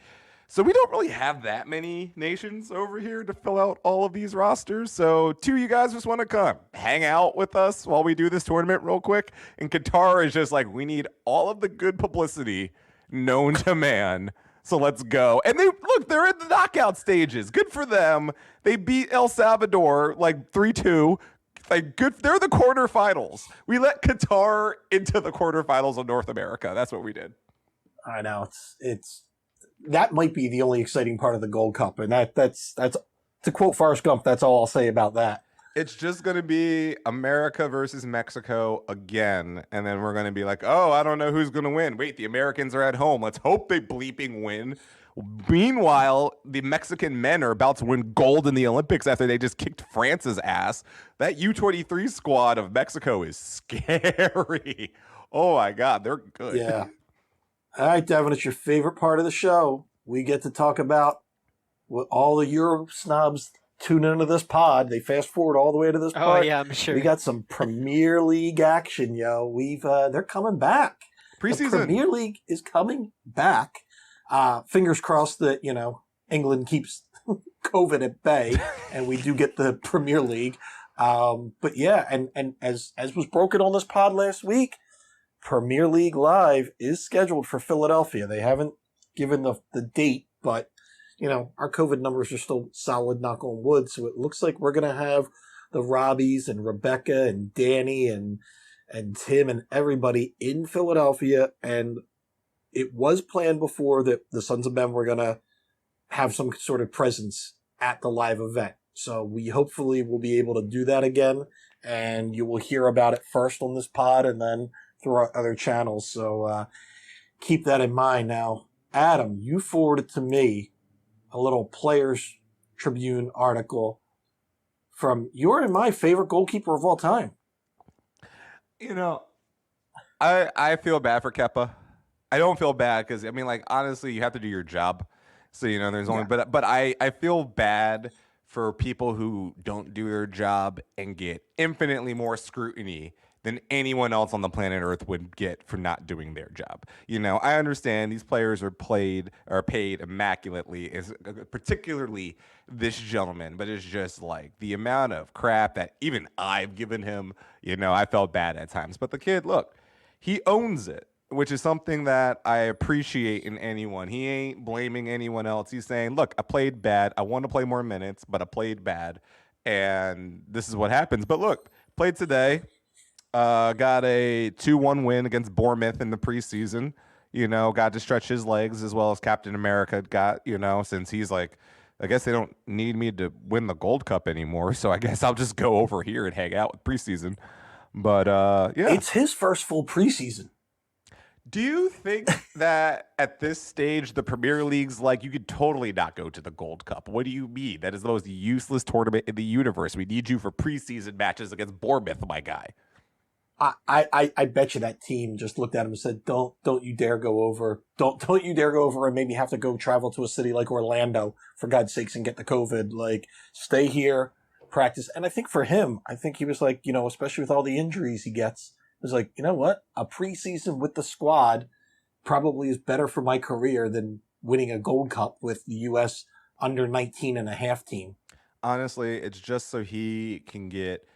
So we don't really have that many nations over here to fill out all of these rosters. So 2 of you guys just want to come hang out with us while we do this tournament real quick. And Qatar is just like, we need all of the good publicity known to man. So let's go. And they're in the knockout stages. Good for them. They beat El Salvador like 3-2. Like good. They're the quarterfinals. We let Qatar into the quarterfinals of North America. That's what we did. I know. It's that might be the only exciting part of the Gold Cup, and that's to quote Forrest Gump. That's all I'll say about that. It's just going to be America versus Mexico again. And then we're going to be like, oh, I don't know who's going to win. Wait, the Americans are at home. Let's hope they bleeping win. Meanwhile, the Mexican men are about to win gold in the Olympics after they just kicked France's ass. That U-23 squad of Mexico is scary. Oh, my God. They're good. Yeah. All right, Devin, it's your favorite part of the show. We get to talk about what all the Euro snobs tune into this pod. They fast forward all the way to this Oh part. yeah, I'm sure. We got some Premier League action, yo. They're coming back. The Preseason. Premier League is coming back. Fingers crossed that, England keeps COVID at bay and we do get the Premier League. But yeah, and as was broken on this pod last week, Premier League Live is scheduled for Philadelphia. They haven't given the date, but our COVID numbers are still solid, knock on wood. So it looks like we're going to have the Robbies and Rebecca and Danny and Tim and everybody in Philadelphia. And it was planned before that the Sons of Men were going to have some sort of presence at the live event. So we hopefully will be able to do that again. And you will hear about it first on this pod and then through our other channels. So keep that in mind. Now, Adam, you forwarded to me a little Players Tribune article from your and my favorite goalkeeper of all time. I feel bad for Kepa. I don't feel bad because honestly, you have to do your job. So there's only but I feel bad for people who don't do their job and get infinitely more scrutiny than anyone else on the planet Earth would get for not doing their job. I understand these players are paid immaculately, particularly this gentleman, but it's just like the amount of crap that even I've given him, I felt bad at times. But the kid, look, he owns it, which is something that I appreciate in anyone. He ain't blaming anyone else. He's saying, look, I played bad. I want to play more minutes, but I played bad. And this is what happens. But look, played today. Got a 2-1 win against Bournemouth in the preseason. Got to stretch his legs as well as Captain America got, since he's like, I guess they don't need me to win the Gold Cup anymore. So I guess I'll just go over here and hang out with preseason. But yeah. It's his first full preseason. Do you think that at this stage, the Premier League's like, you could totally not go to the Gold Cup? What do you mean? That is the most useless tournament in the universe. We need you for preseason matches against Bournemouth, my guy. I bet you that team just looked at him and said, don't you dare go over. Don't you dare go over and maybe have to go travel to a city like Orlando, for God's sakes, and get the COVID. Like, stay here, practice. And I think for him, he was like, especially with all the injuries he gets, it was like, you know what? A preseason with the squad probably is better for my career than winning a Gold Cup with the U.S. under 19 and a half team. Honestly, it's just so he can get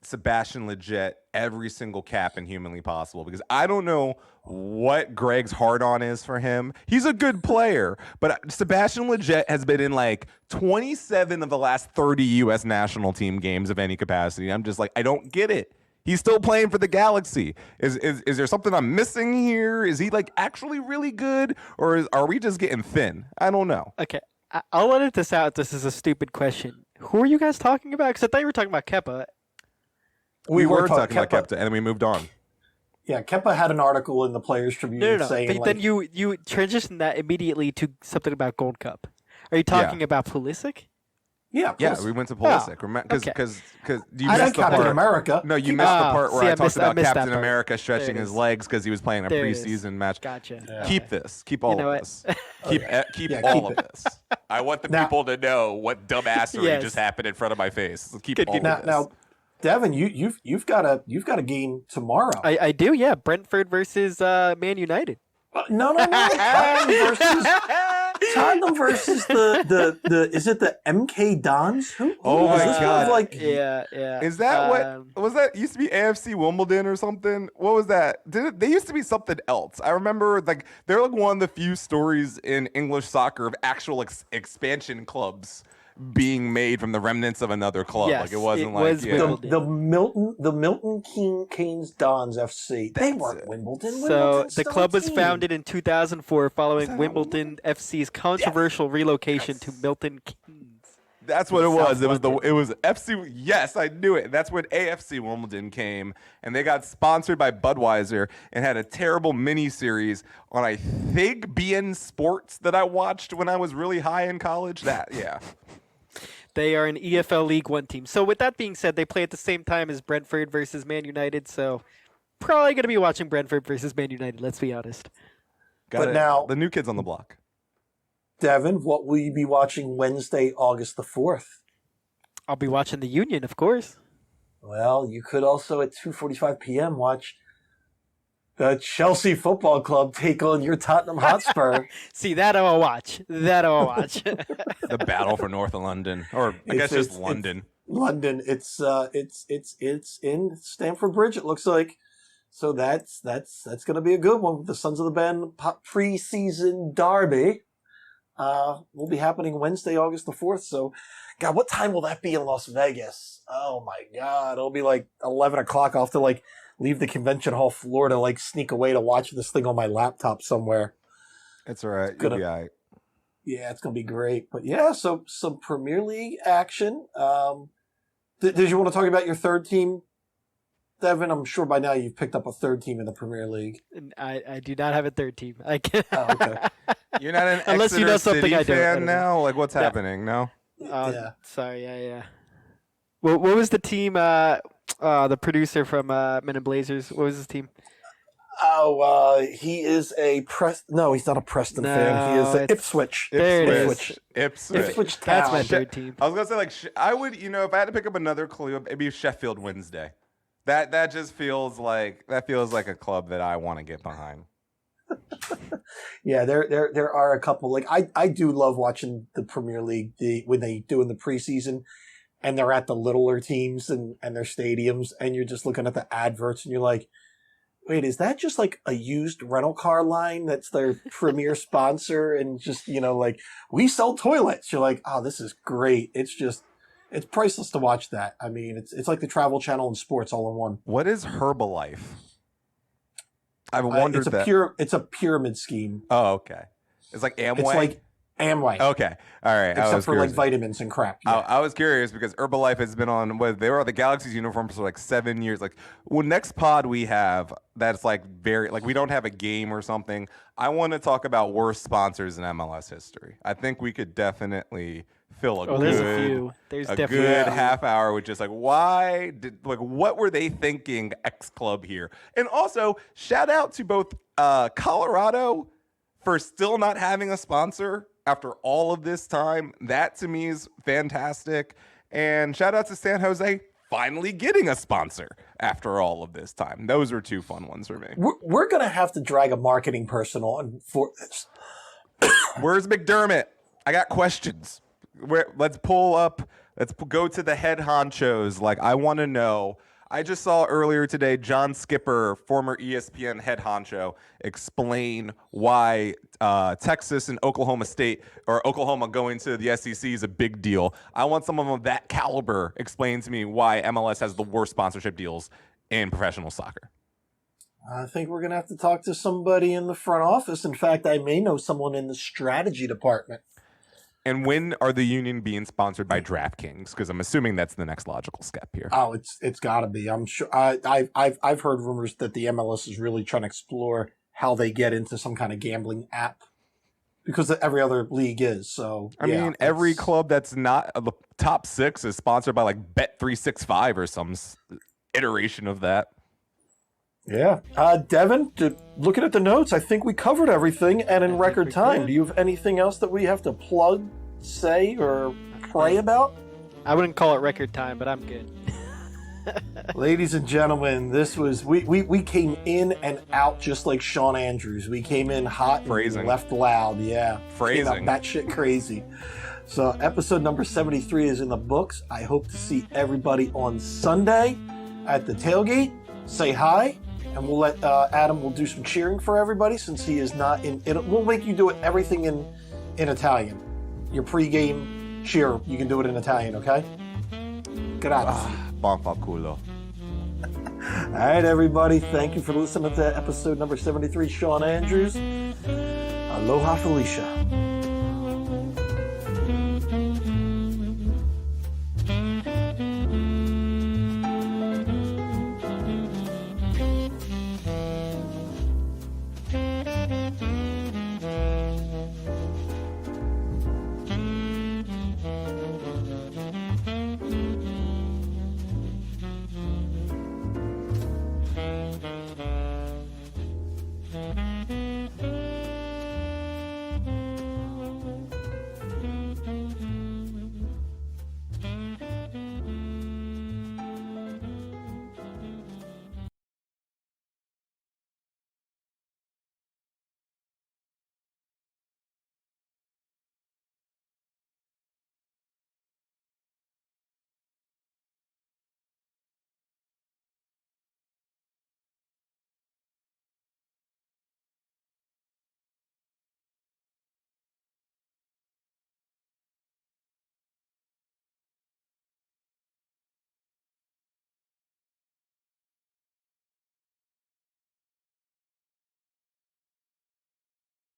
Sebastian Lletget every single cap in humanly possible, because I don't know what Greg's hard-on is for him. He's a good player, but Sebastian Lletget has been in like 27 of the last 30 U.S. national team games of any capacity. I'm just like, I don't get it. He's still playing for the Galaxy. Is there something I'm missing here? Is he like actually really good, or are we just getting thin? I don't know. Okay, I'll edit this out. This is a stupid question. Who are you guys talking about? Because I thought you were talking about Kepa. We were talking about Kepa, and then we moved on. Yeah, Kepa had an article in the Players Tribune saying, but then you transitioned that immediately to something about Gold Cup. Are you talking about Pulisic? Yeah, yeah, we went to Pulisic. Because you I missed the Captain part. America. No, you missed the part where I talked about that Captain part. America stretching his legs because he was playing a preseason match. Gotcha. Yeah. Keep this. Keep all of this. Keep Yeah, all keep of it. this. I want the Now- people to know what dumbassery Yes. just happened in front of my face. Keep Good, all good. of this. Now, Devin, you've got a game tomorrow. I do, yeah. Brentford versus Man United. No. Tottenham versus the is it the MK Dons? Who Oh is my this God. Like, Yeah. Is that Um, what was that? Used to be AFC Wimbledon or something? What was that? They used to be something else. I remember they're like one of the few stories in English soccer of actual expansion clubs being made from the remnants of another club. Yes, Like it wasn't it like was Wimbledon. the Milton Keynes Dons FC. They That's weren't it. Wimbledon. So Wimbledon's the still club a was team. founded in 2004 Is following that Wimbledon FC's controversial relocation to Milton Keynes. That's what it was. South London. It was FC. Yes, I knew it. That's when AFC Wimbledon came, and they got sponsored by Budweiser and had a terrible mini series on, I think, BN Sports that I watched when I was really high in college. Yeah. They are an EFL League One team. So with that being said, they play at the same time as Brentford versus Man United. So probably going to be watching Brentford versus Man United. Let's be honest. But now- the new kids on the block. Devin, what will you be watching Wednesday, August the 4th? I'll be watching the Union, of course. Well, you could also at 2:45 p.m. watch the Chelsea Football Club take on your Tottenham Hotspur. See, that I'll watch. The battle for North London, or I guess just London. London. It's in Stamford Bridge. It looks like. So that's going to be a good one. The Sons of the Ben preseason derby will be happening Wednesday, August the 4th. So, God, what time will that be in Las Vegas? Oh my God, it'll be like 11 o'clock. I'll have to like leave the convention hall floor to like sneak away to watch this thing on my laptop somewhere. It's all right. Gonna- You'll be all right. Yeah, it's going to be great. But yeah, so some Premier League action. Did you want to talk about your third team, Devin? I'm sure by now you've picked up a third team in the Premier League. I do not have a third team. I can't. Oh, okay. You're not an Unless Exeter you know something City I don't. I fan don't know. now? Like, what's Yeah. happening? No? Yeah. Sorry, yeah. What was the team, the producer from Men in Blazers, what was his team? Oh, he is a No, he's not a Preston fan. He is No, a it's- Ipswich. There it Ipswich. is. Ipswich. That's my Town. third team. I was gonna say like I would, if I had to pick up another club, it'd be Sheffield Wednesday. That just feels like a club that I want to get behind. Yeah, there are a couple. Like I do love watching the Premier League when they do in the preseason, and they're at the littler teams and their stadiums, and you're just looking at the adverts, and you're like, wait, is that just like a used rental car line that's their premier sponsor? And just, like, we sell toilets. You're like, oh, this is great. It's priceless to watch that. I mean, it's like the Travel Channel and sports all in one. What is Herbalife? I've wondered It's a pyramid scheme. Oh, okay. It's like Amway. It's like Amway. Okay. All right. Except for like vitamins and crap. Yeah. I was curious because Herbalife has been on. They were on the Galaxy's uniform for like 7 years. Like, next pod we have that's like very like we don't have a game or something. I want to talk about worst sponsors in MLS history. I think we could definitely fill There's a few. There's a definitely good a few. half hour with just like what were they thinking X club here? And also shout out to both Colorado for still not having a sponsor after all of this time. That to me is fantastic. And shout out to San Jose finally getting a sponsor after all of this time. Those are two fun ones for me. We're going to have to drag a marketing person on for this. Where's McDermott? I got questions. Let's go to the head honchos. Like, I want to know. I just saw earlier today John Skipper, former ESPN head honcho, explain why Texas and Oklahoma State or Oklahoma going to the SEC is a big deal. I want someone of that caliber explain to me why MLS has the worst sponsorship deals in professional soccer. I think we're going to have to talk to somebody in the front office. In fact, I may know someone in the strategy department. And when are the Union being sponsored by DraftKings? Because I'm assuming that's the next logical step here. Oh, it's got to be. I'm sure. I've heard rumors that the MLS is really trying to explore how they get into some kind of gambling app, because every other league is. So I mean, every club that's not the top six is sponsored by like Bet365 or some iteration of that. Yeah. Devin, looking at the notes, I think we covered everything and in record time. Do you have anything else that we have to plug, say, or pray about? I wouldn't call it record time, but I'm good. Ladies and gentlemen, this was we came in and out just like Sean Andrews. We came in hot and Phrasing. left loud. Yeah. Phrasing. That shit crazy. So episode number 73 is in the books. I hope to see everybody on Sunday at the tailgate. Say hi. And we'll let Adam will do some cheering for everybody since he is not in. We'll make you do everything in Italian. Your pregame cheer, you can do it in Italian, okay? Grazie. Bonfaculo. All right, everybody. Thank you for listening to episode number 73. Sean Andrews. Aloha Felicia.